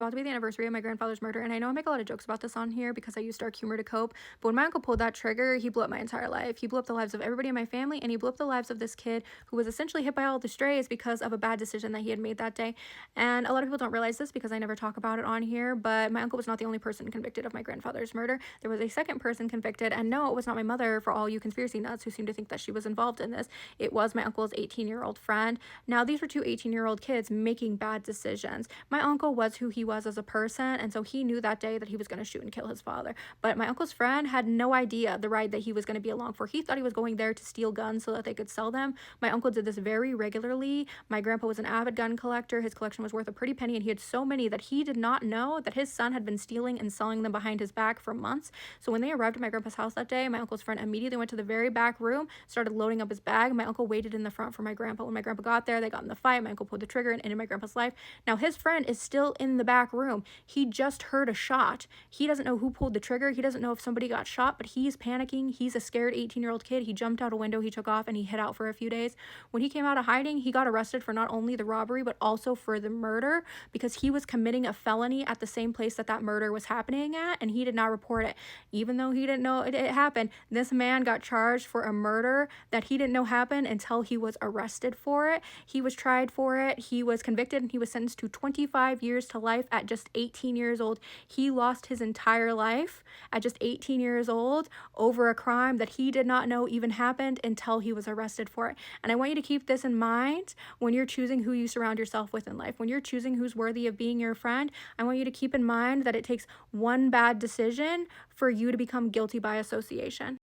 About to be the anniversary of my grandfather's murder, and I know I make a lot of jokes about this on here because I use dark humor to cope. But when my uncle pulled that trigger, he blew up my entire life. He blew up the lives of everybody in my family, and he blew up the lives of this kid who was essentially hit by all the strays because of a bad decision that he had made that day. And a lot of people don't realize this because I never talk about it on here, but my uncle was not the only person convicted of my grandfather's murder. There was a second person convicted, and no, it was not my mother, for all you conspiracy nuts who seem to think that she was involved in this. It was my uncle's 18-year-old friend. Now, these were two 18-year-old kids making bad decisions. My uncle was who he was as a person, and so he knew that day that he was going to shoot and kill his father. But my uncle's friend had no idea the ride that he was going to be along for. He thought he was going there to steal guns so that they could sell them. My uncle did this very regularly. My grandpa was an avid gun collector. His collection was worth a pretty penny, and he had so many that he did not know that his son had been stealing and selling them behind his back for months. So when they arrived at my grandpa's house that day, my uncle's friend immediately went to the very back room, started loading up his bag. My uncle waited in the front for my grandpa. When my grandpa got there, they got in the fight. My uncle pulled the trigger and ended my grandpa's life. Now his friend is still in the back room. He just heard a shot. He doesn't know who pulled the trigger. He doesn't know if somebody got shot, but he's panicking. He's a scared 18-year-old kid. He jumped out a window, he took off, and he hid out for a few days. When he came out of hiding, he got arrested for not only the robbery, but also for the murder because he was committing a felony at the same place that that murder was happening at, and he did not report it. Even though he didn't know it happened, this man got charged for a murder that he didn't know happened until he was arrested for it. He was tried for it. He was convicted, and he was sentenced to 25 years to life at just 18 years old. He lost his entire life at just 18 years old over a crime that he did not know even happened until he was arrested for it. And I want you to keep this in mind when you're choosing who you surround yourself with in life. When you're choosing who's worthy of being your friend, I want you to keep in mind that it takes one bad decision for you to become guilty by association.